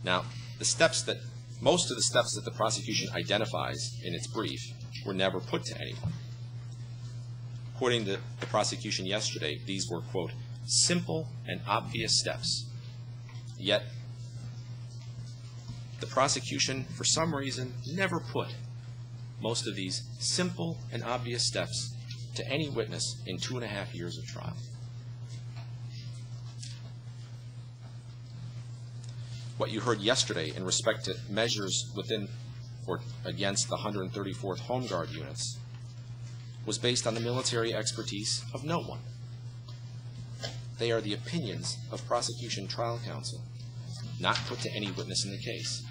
Now, most of the steps that the prosecution identifies in its brief were never put to anyone. According to the prosecution yesterday, these were, quote, simple and obvious steps. Yet, the prosecution, for some reason, never put most of these simple and obvious steps to any witness in 2.5 years of trial. What you heard yesterday in respect to measures within or against the 134th Home Guard units was based on the military expertise of no one. They are the opinions of prosecution trial counsel, not put to any witness in the case.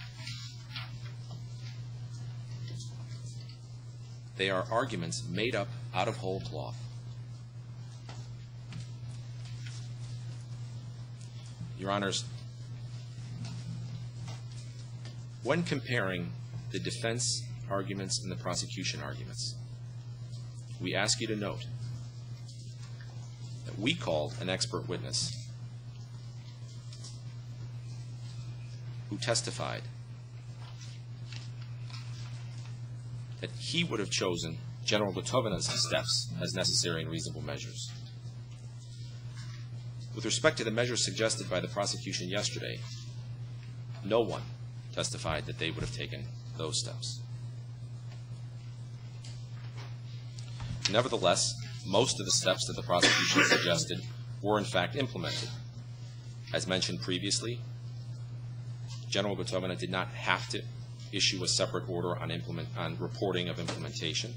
They are arguments made up out of whole cloth. Your Honors, when comparing the defense arguments and the prosecution arguments, we ask you to note that we called an expert witness who testified that he would have chosen General Gotovina's steps as necessary and reasonable measures. With respect to the measures suggested by the prosecution yesterday, no one testified that they would have taken those steps. Nevertheless, most of the steps that the prosecution suggested were in fact implemented. As mentioned previously, General Gotovina did not have to issue a separate order on reporting of implementation.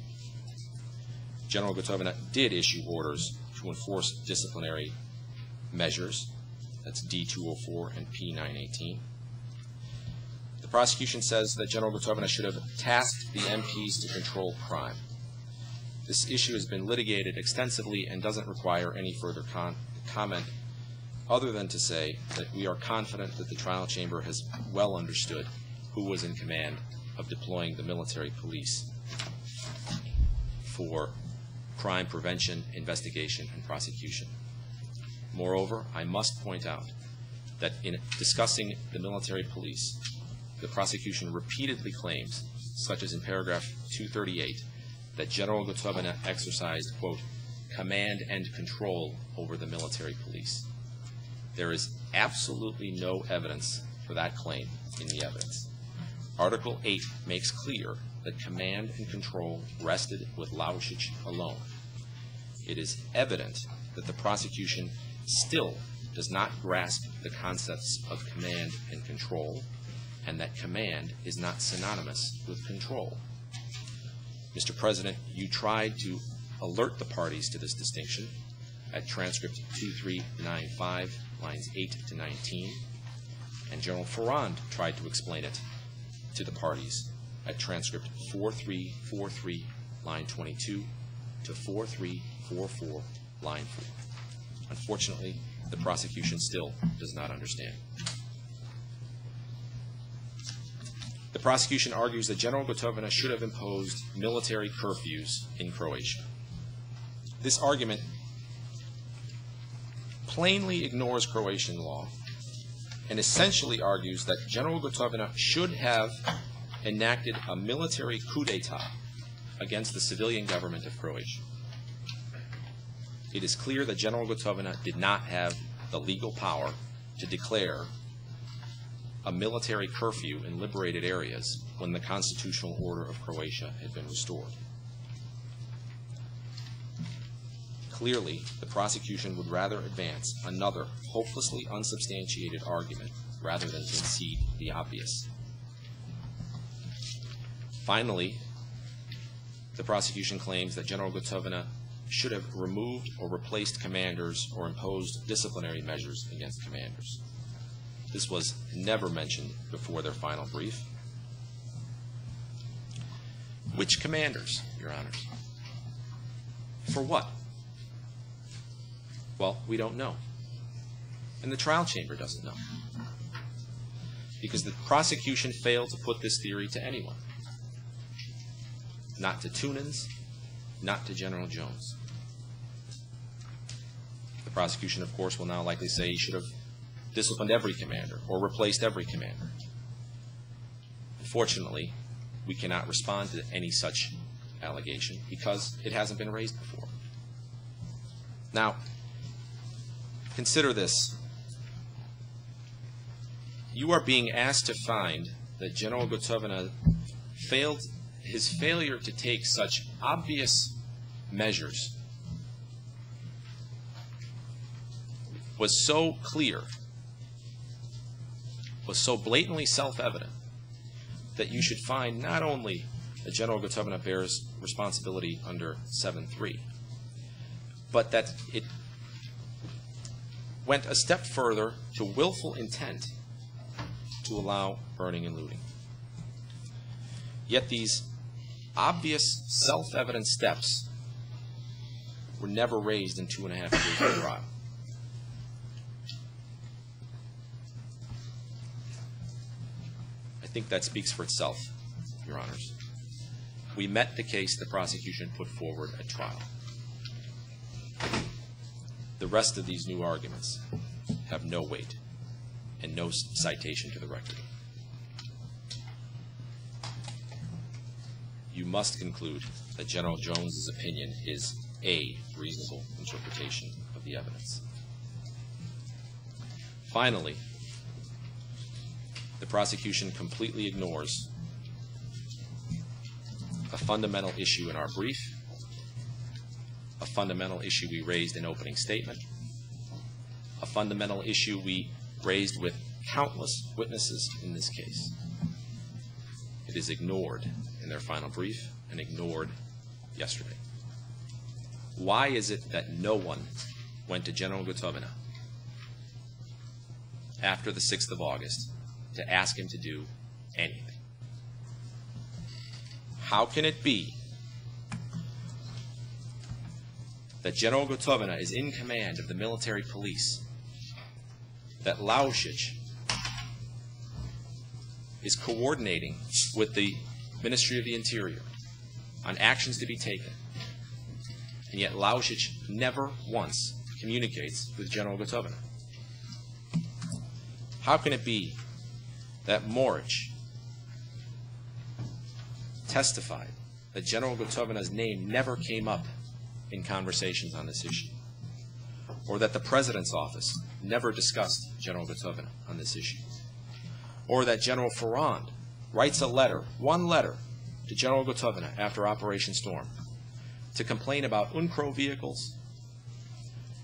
General Gotovina did issue orders to enforce disciplinary measures. That's D-204 and P-918. The prosecution says that General Gotovina should have tasked the MPs to control crime. This issue has been litigated extensively and doesn't require any further comment other than to say that we are confident that the trial chamber has well understood who was in command of deploying the military police for crime prevention, investigation, and prosecution. Moreover, I must point out that in discussing the military police, the prosecution repeatedly claims, such as in paragraph 238, that General Gotovina exercised, quote, command and control over the military police. There is absolutely no evidence for that claim in the evidence. Article 8 makes clear that command and control rested with Lauschich alone. It is evident that the prosecution still does not grasp the concepts of command and control, and that command is not synonymous with control. Mr. President, you tried to alert the parties to this distinction at transcript 2395, lines 8 to 19, and General Ferrand tried to explain it to the parties at transcript 4343, line 22 to 4344, line 4. Unfortunately, the prosecution still does not understand. The prosecution argues that General Gotovina should have imposed military curfews in Croatia. This argument plainly ignores Croatian law and essentially argues that General Gotovina should have enacted a military coup d'etat against the civilian government of Croatia. It is clear that General Gotovina did not have the legal power to declare a military curfew in liberated areas when the constitutional order of Croatia had been restored. Clearly, the prosecution would rather advance another hopelessly unsubstantiated argument rather than concede the obvious. Finally, the prosecution claims that General Gotovina should have removed or replaced commanders or imposed disciplinary measures against commanders. This was never mentioned before their final brief. Which commanders, Your Honors? For what? Well, we don't know. And the trial chamber doesn't know. Because the prosecution failed to put this theory to anyone. Not to Tunins, not to General Jones. The prosecution, of course, will now likely say he should have disciplined every commander or replaced every commander. Unfortunately, we cannot respond to any such allegation because it hasn't been raised before. Now, consider this. You are being asked to find that General Gotovina his failure to take such obvious measures was so clear, was so blatantly self-evident, that you should find not only that General Gotovina bears responsibility under 7.3, but that it went a step further to willful intent to allow burning and looting. Yet these obvious self-evident steps were never raised in 2.5 years of trial. I think that speaks for itself, Your Honors. We met the case the prosecution put forward at trial. The rest of these new arguments have no weight and no citation to the record. You must conclude that General Jones's opinion is a reasonable interpretation of the evidence. Finally, the prosecution completely ignores a fundamental issue in our brief, a fundamental issue we raised in opening statement, a fundamental issue we raised with countless witnesses in this case. It is ignored in their final brief and ignored yesterday. Why is it that no one went to General Gotovina after the 6th of August to ask him to do anything? How can it be that General Gotovina is in command of the military police, that Laušić is coordinating with the Ministry of the Interior on actions to be taken, and yet Laušić never once communicates with General Gotovina? How can it be that Morić testified that General Gotovina's name never came up in conversations on this issue, or that the President's office never discussed General Gotovina on this issue, or that General Ferrand writes a letter, one letter, to General Gotovina after Operation Storm to complain about UNCRO vehicles,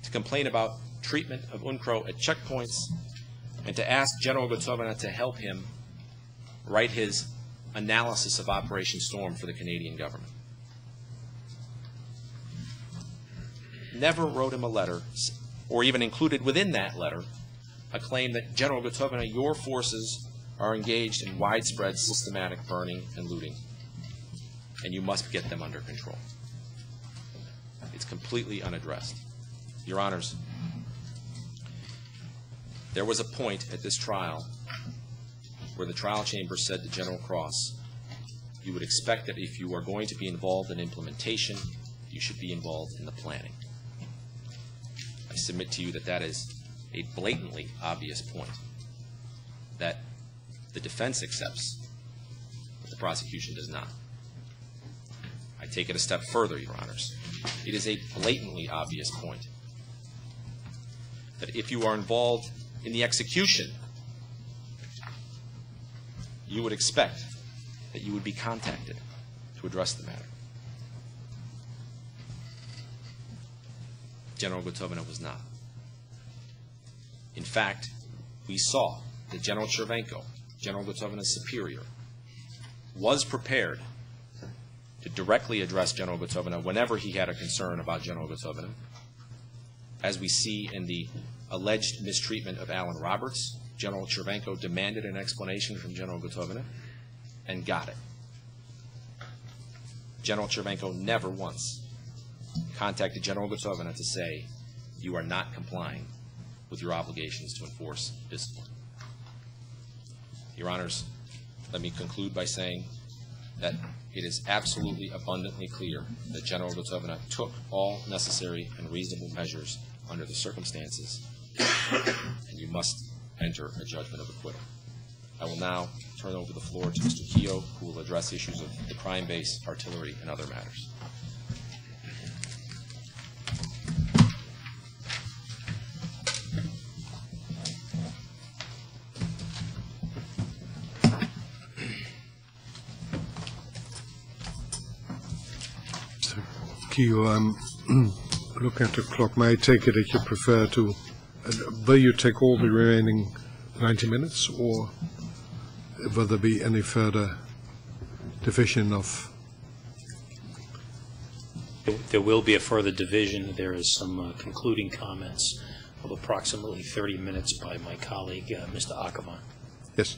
to complain about treatment of UNCRO at checkpoints, and to ask General Gotovina to help him write his analysis of Operation Storm for the Canadian government. Never wrote him a letter, or even included within that letter a claim that General Gotovina, your forces are engaged in widespread systematic burning and looting, and you must get them under control. It's completely unaddressed. Your Honors, there was a point at this trial where the trial chamber said to General Cross, you would expect that if you are going to be involved in implementation, you should be involved in the planning. I submit to you that that is a blatantly obvious point that the defense accepts, but the prosecution does not. I take it a step further, Your Honors. It is a blatantly obvious point that if you are involved in the execution, you would expect that you would be contacted to address the matter. General Gotovina was not. In fact, we saw that General Chervenko, General Gotovina's superior, was prepared to directly address General Gotovina whenever he had a concern about General Gotovina, as we see in the alleged mistreatment of Alan Roberts. General Chervenko demanded an explanation from General Gotovina and got it. General Chervenko never once contacted General Gotovina to say, you are not complying with your obligations to enforce discipline. Your Honors, let me conclude by saying that it is absolutely abundantly clear that General Gotovina took all necessary and reasonable measures under the circumstances, and you must enter a judgment of acquittal. I will now turn over the floor to Mr. Keogh, who will address issues of the crime base, artillery, and other matters. Keogh, I'm looking at the clock. May I take it that you prefer to, will you take all the remaining 90 minutes, or will there be any further division of? There will be a further division. There is some concluding comments of approximately 30 minutes by my colleague, Mr. Ackerman. Yes.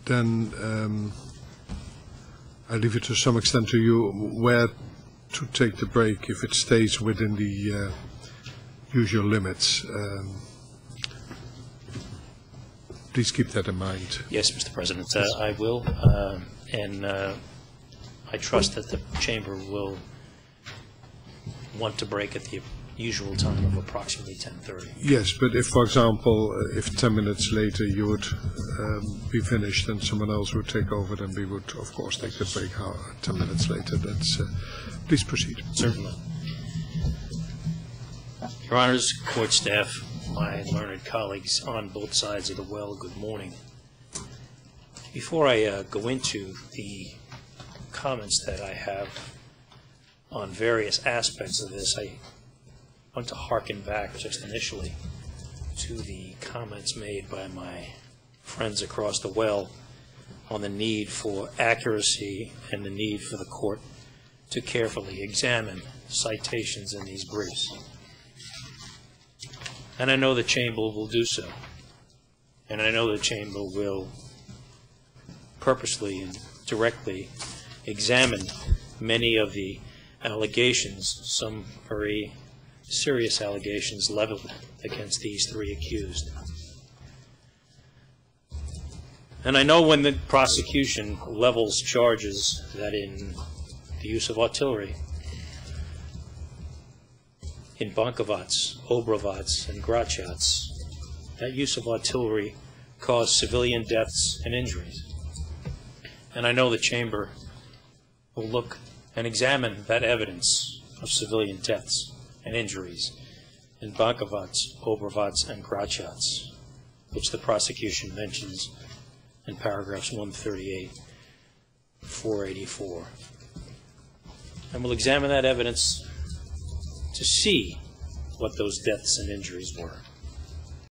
Then I leave it to some extent to you where to take the break if it stays within the usual limits. Please keep that in mind. Yes, Mr. President, I will, and I trust that the Chamber will want to break at the usual time of approximately 10:30. Yes, but if, for example, if 10 minutes later you would be finished and someone else would take over, then we would, of course, take the break 10 minutes later. That's, please proceed. Certainly. Your Honors, court staff, my learned colleagues on both sides of the well, good morning. Before I go into the comments that I have on various aspects of this, I want to hearken back just initially to the comments made by my friends across the well on the need for accuracy and the need for the court to carefully examine citations in these briefs. And I know the Chamber will do so. And I know the Chamber will purposely and directly examine many of the allegations, some very serious allegations leveled against these three accused. And I know when the prosecution levels charges that in the use of artillery, in Bankovats, Obrovats, and Grachats, that use of artillery caused civilian deaths and injuries. And I know the Chamber will look and examine that evidence of civilian deaths and injuries in Bankovats, Obrovats, and Grachats, which the prosecution mentions in paragraphs 138, 484. And we'll examine that evidence to see what those deaths and injuries were.